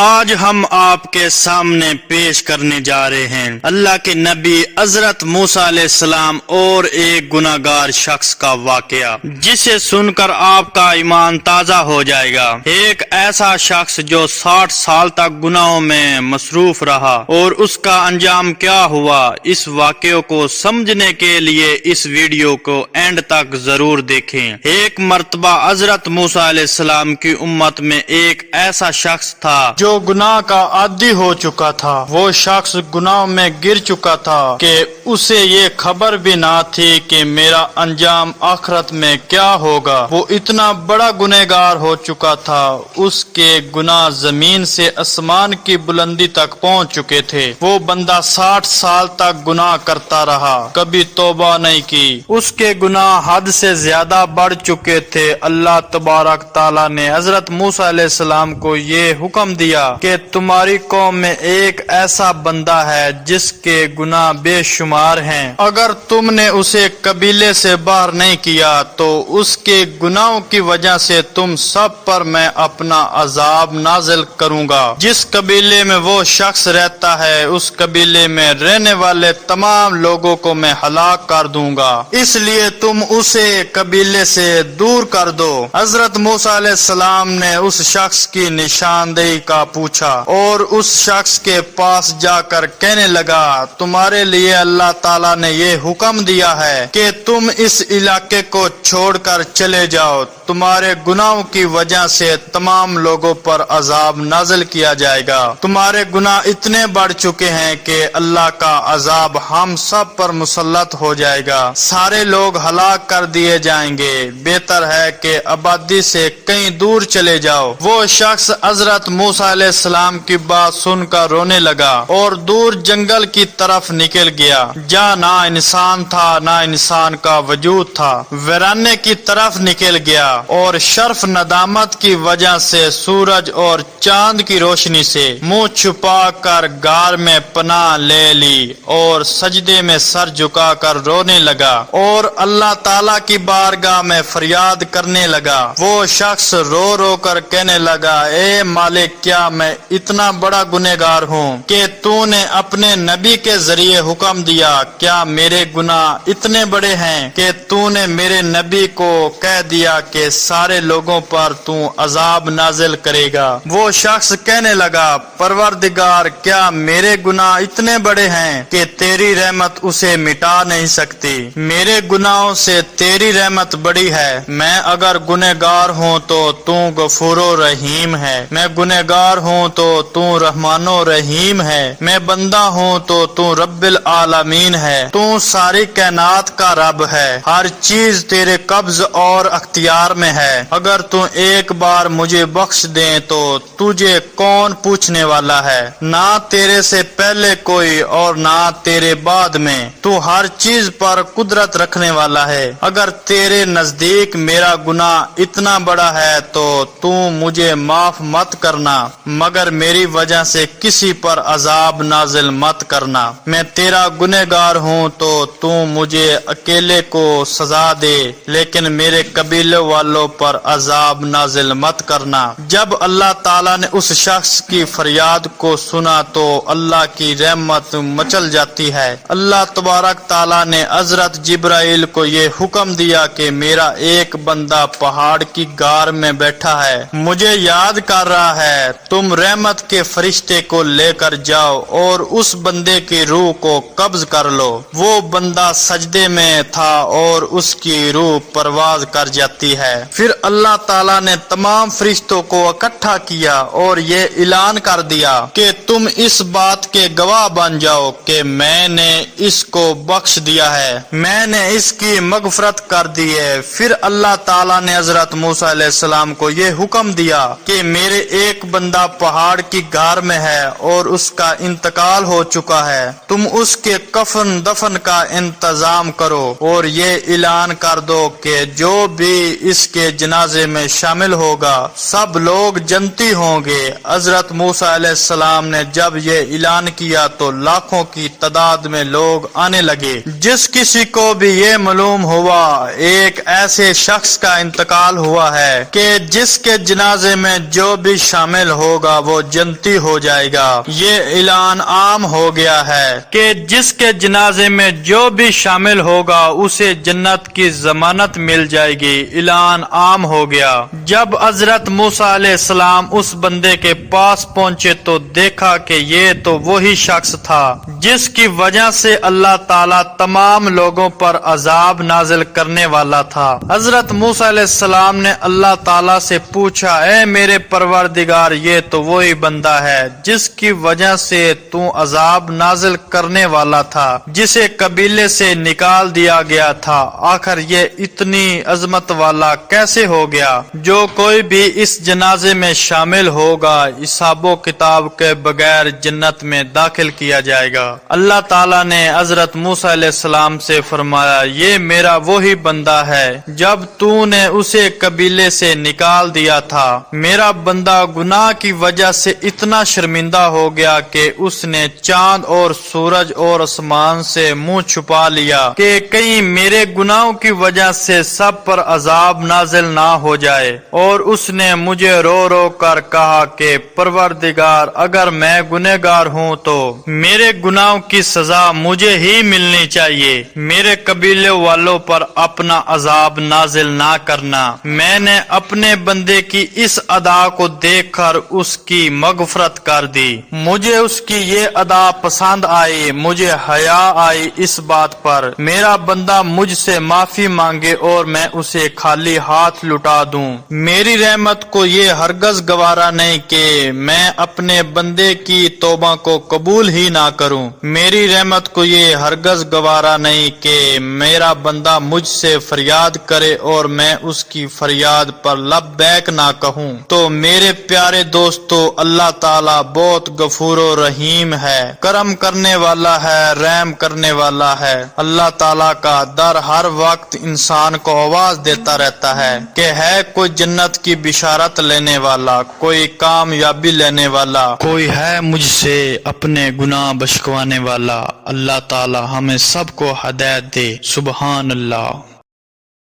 آج ہم آپ کے سامنے پیش کرنے جا رہے ہیں اللہ کے نبی حضرت موسیٰ علیہ السلام اور ایک گناہگار شخص کا واقعہ، جسے سن کر آپ کا ایمان تازہ ہو جائے گا۔ ایک ایسا شخص جو 60 سال تک گناہوں میں مصروف رہا اور اس کا انجام کیا ہوا، اس واقعے کو سمجھنے کے لیے اس ویڈیو کو اینڈ تک ضرور دیکھیں۔ ایک مرتبہ حضرت موسیٰ علیہ السلام کی امت میں ایک ایسا شخص تھا جو گناہ کا عادی ہو چکا تھا۔ وہ شخص گناہ میں گر چکا تھا کہ اسے یہ خبر بھی نہ تھی کہ میرا انجام آخرت میں کیا ہوگا۔ وہ اتنا بڑا گنہگار ہو چکا تھا، اس کے گناہ زمین سے آسمان کی بلندی تک پہنچ چکے تھے۔ وہ بندہ 60 سال تک گناہ کرتا رہا، کبھی توبہ نہیں کی۔ اس کے گناہ حد سے زیادہ بڑھ چکے تھے۔ اللہ تبارک تعالیٰ نے حضرت موسیٰ علیہ السلام کو یہ حکم دیا کہ تمہاری قوم میں ایک ایسا بندہ ہے جس کے گناہ بے شمار ہیں۔ اگر تم نے اسے قبیلے سے باہر نہیں کیا تو اس کے گناہوں کی وجہ سے تم سب پر میں اپنا عذاب نازل کروں گا۔ جس قبیلے میں وہ شخص رہتا ہے اس قبیلے میں رہنے والے تمام لوگوں کو میں ہلاک کر دوں گا، اس لیے تم اسے قبیلے سے دور کر دو۔ حضرت موسیٰ علیہ السلام نے اس شخص کی نشاندہی کا پوچھا اور اس شخص کے پاس جا کر کہنے لگا، تمہارے لیے اللہ تعالیٰ نے یہ حکم دیا ہے کہ تم اس علاقے کو چھوڑ کر چلے جاؤ۔ تمہارے گناہوں کی وجہ سے تمام لوگوں پر عذاب نازل کیا جائے گا۔ تمہارے گناہ اتنے بڑھ چکے ہیں کہ اللہ کا عذاب ہم سب پر مسلط ہو جائے گا۔ سارے لوگ ہلاک کر دیے جائیں گے۔ بہتر ہے کہ آبادی سے کہیں دور چلے جاؤ۔ وہ شخص حضرت موسیٰ علیہ السلام کی بات سن کر رونے لگا اور دور جنگل کی طرف نکل گیا، جہاں نہ انسان تھا نہ انسان کا وجود تھا۔ ویرانے کی طرف نکل گیا اور شرف ندامت کی وجہ سے سورج اور چاند کی روشنی سے منہ چھپا کر غار میں پناہ لے لی اور سجدے میں سر جھکا کر رونے لگا اور اللہ تعالیٰ کی بارگاہ میں فریاد کرنے لگا۔ وہ شخص رو رو کر کہنے لگا، اے مالک، کیا میں اتنا بڑا گنہگار ہوں کہ تو نے اپنے نبی کے ذریعے حکم دیا؟ کیا میرے گناہ اتنے بڑے ہیں کہ تو نے میرے نبی کو کہہ دیا کہ سارے لوگوں پر تو عذاب نازل کرے گا؟ وہ شخص کہنے لگا، پروردگار، کیا میرے گناہ اتنے بڑے ہیں کہ تیری رحمت اسے مٹا نہیں سکتی؟ میرے گناہوں سے تیری رحمت بڑی ہے۔ میں اگر گنہگار ہوں تو غفور و رحیم ہے، میں گنہگار ہوں تو رحمان و رحیم ہے، میں بندہ ہوں تو رب العالمین ہے، تو ساری کائنات کا رب ہے، ہر چیز تیرے قبض اور اختیار میں ہے۔ اگر تو ایک بار مجھے بخش دیں تو تجھے کون پوچھنے والا ہے؟ نہ تیرے سے پہلے کوئی اور نہ تیرے بعد میں، تو ہر چیز پر قدرت رکھنے والا ہے۔ اگر تیرے نزدیک میرا گناہ اتنا بڑا ہے تو مجھے معاف مت کرنا، مگر میری وجہ سے کسی پر عذاب نازل مت کرنا۔ میں تیرا گنہگار ہوں تو مجھے اکیلے کو سزا دے، لیکن میرے قبیلے والوں پر عذاب نازل مت کرنا۔ جب اللہ تعالیٰ نے اس شخص کی فریاد کو سنا تو اللہ کی رحمت مچل جاتی ہے۔ اللہ تبارک تعالیٰ نے حضرت جبرائیل کو یہ حکم دیا کہ میرا ایک بندہ پہاڑ کی غار میں بیٹھا ہے، مجھے یاد کر رہا ہے، تم رحمت کے فرشتے کو لے کر جاؤ اور اس بندے کی روح کو قبض کر لو۔ وہ بندہ سجدے میں تھا اور اس کی روح پرواز کر جاتی ہے۔ پھر اللہ تعالیٰ نے تمام فرشتوں کو اکٹھا کیا اور یہ اعلان کر دیا کہ تم اس بات کے گواہ بن جاؤ کہ میں نے اس کو بخش دیا ہے، میں نے اس کی مغفرت کر دی ہے۔ پھر اللہ تعالیٰ نے حضرت موسیٰ علیہ السلام کو یہ حکم دیا کہ میرے ایک بندہ پہاڑ کی غار میں ہے اور اس کا انتقال ہو چکا ہے، تم اس کے کفن دفن کا انتظام کرو اور یہ اعلان کر دو کہ جو بھی اس کے جنازے میں شامل ہوگا سب لوگ جنتی ہوں گے۔ حضرت موسیٰ علیہ السلام نے جب یہ اعلان کیا تو لاکھوں کی تعداد میں لوگ آنے لگے۔ جس کسی کو بھی یہ معلوم ہوا ایک ایسے شخص کا انتقال ہوا ہے کہ جس کے جنازے میں جو بھی شامل ہو ہوگا وہ جنتی ہو جائے گا۔ یہ اعلان عام ہو گیا ہے کہ جس کے جنازے میں جو بھی شامل ہوگا اسے جنت کی ضمانت مل جائے گی۔ اعلان عام ہو گیا۔ جب حضرت موسیٰ علیہ السلام اس بندے کے پاس پہنچے تو دیکھا کہ یہ تو وہی شخص تھا جس کی وجہ سے اللہ تعالیٰ تمام لوگوں پر عذاب نازل کرنے والا تھا۔ حضرت موسیٰ علیہ السلام نے اللہ تعالیٰ سے پوچھا، اے میرے پروردگار، یہ تو وہی بندہ ہے جس کی وجہ سے تو عذاب نازل کرنے والا تھا، جسے قبیلے سے نکال دیا گیا تھا، آخر یہ اتنی عظمت والا کیسے ہو گیا؟ جو کوئی بھی اس جنازے میں شامل ہوگا حساب و کتاب کے بغیر جنت میں داخل کیا جائے گا۔ اللہ تعالیٰ نے حضرت موسیٰ علیہ السلام سے فرمایا، یہ میرا وہی بندہ ہے جب تو نے اسے قبیلے سے نکال دیا تھا۔ میرا بندہ گناہ کی وجہ سے اتنا شرمندہ ہو گیا کہ اس نے چاند اور سورج اور آسمان سے منہ چھپا لیا کہ کہیں میرے گناہوں کی وجہ سے سب پر عذاب نازل نہ ہو جائے، اور اس نے مجھے رو رو کر کہا کہ پروردگار، اگر میں گنہگار ہوں تو میرے گناہوں کی سزا مجھے ہی ملنی چاہیے، میرے قبیلے والوں پر اپنا عذاب نازل نہ کرنا۔ میں نے اپنے بندے کی اس ادا کو دیکھ کر اس کی مغفرت کر دی، مجھے اس کی یہ ادا پسند آئی، مجھے حیا آئی اس بات پر میرا بندہ مجھ سے معافی مانگے اور میں اسے خالی ہاتھ لٹا دوں۔ میری رحمت کو یہ ہرگز گوارا نہیں کہ میں اپنے بندے کی توبہ کو قبول ہی نہ کروں، میری رحمت کو یہ ہرگز گوارا نہیں کہ میرا بندہ مجھ سے فریاد کرے اور میں اس کی فریاد پر لبیک نہ کہوں۔ تو میرے پیارے دوستو، اللہ تعالیٰ بہت غفور و رحیم ہے، کرم کرنے والا ہے، رحم کرنے والا ہے۔ اللہ تعالیٰ کا در ہر وقت انسان کو آواز دیتا رہتا ہے کہ ہے کوئی جنت کی بشارت لینے والا، کوئی کامیابی لینے والا، کوئی ہے مجھ سے اپنے گناہ بخشوانے والا۔ اللہ تعالیٰ ہمیں سب کو ہدایت دے۔ سبحان اللہ۔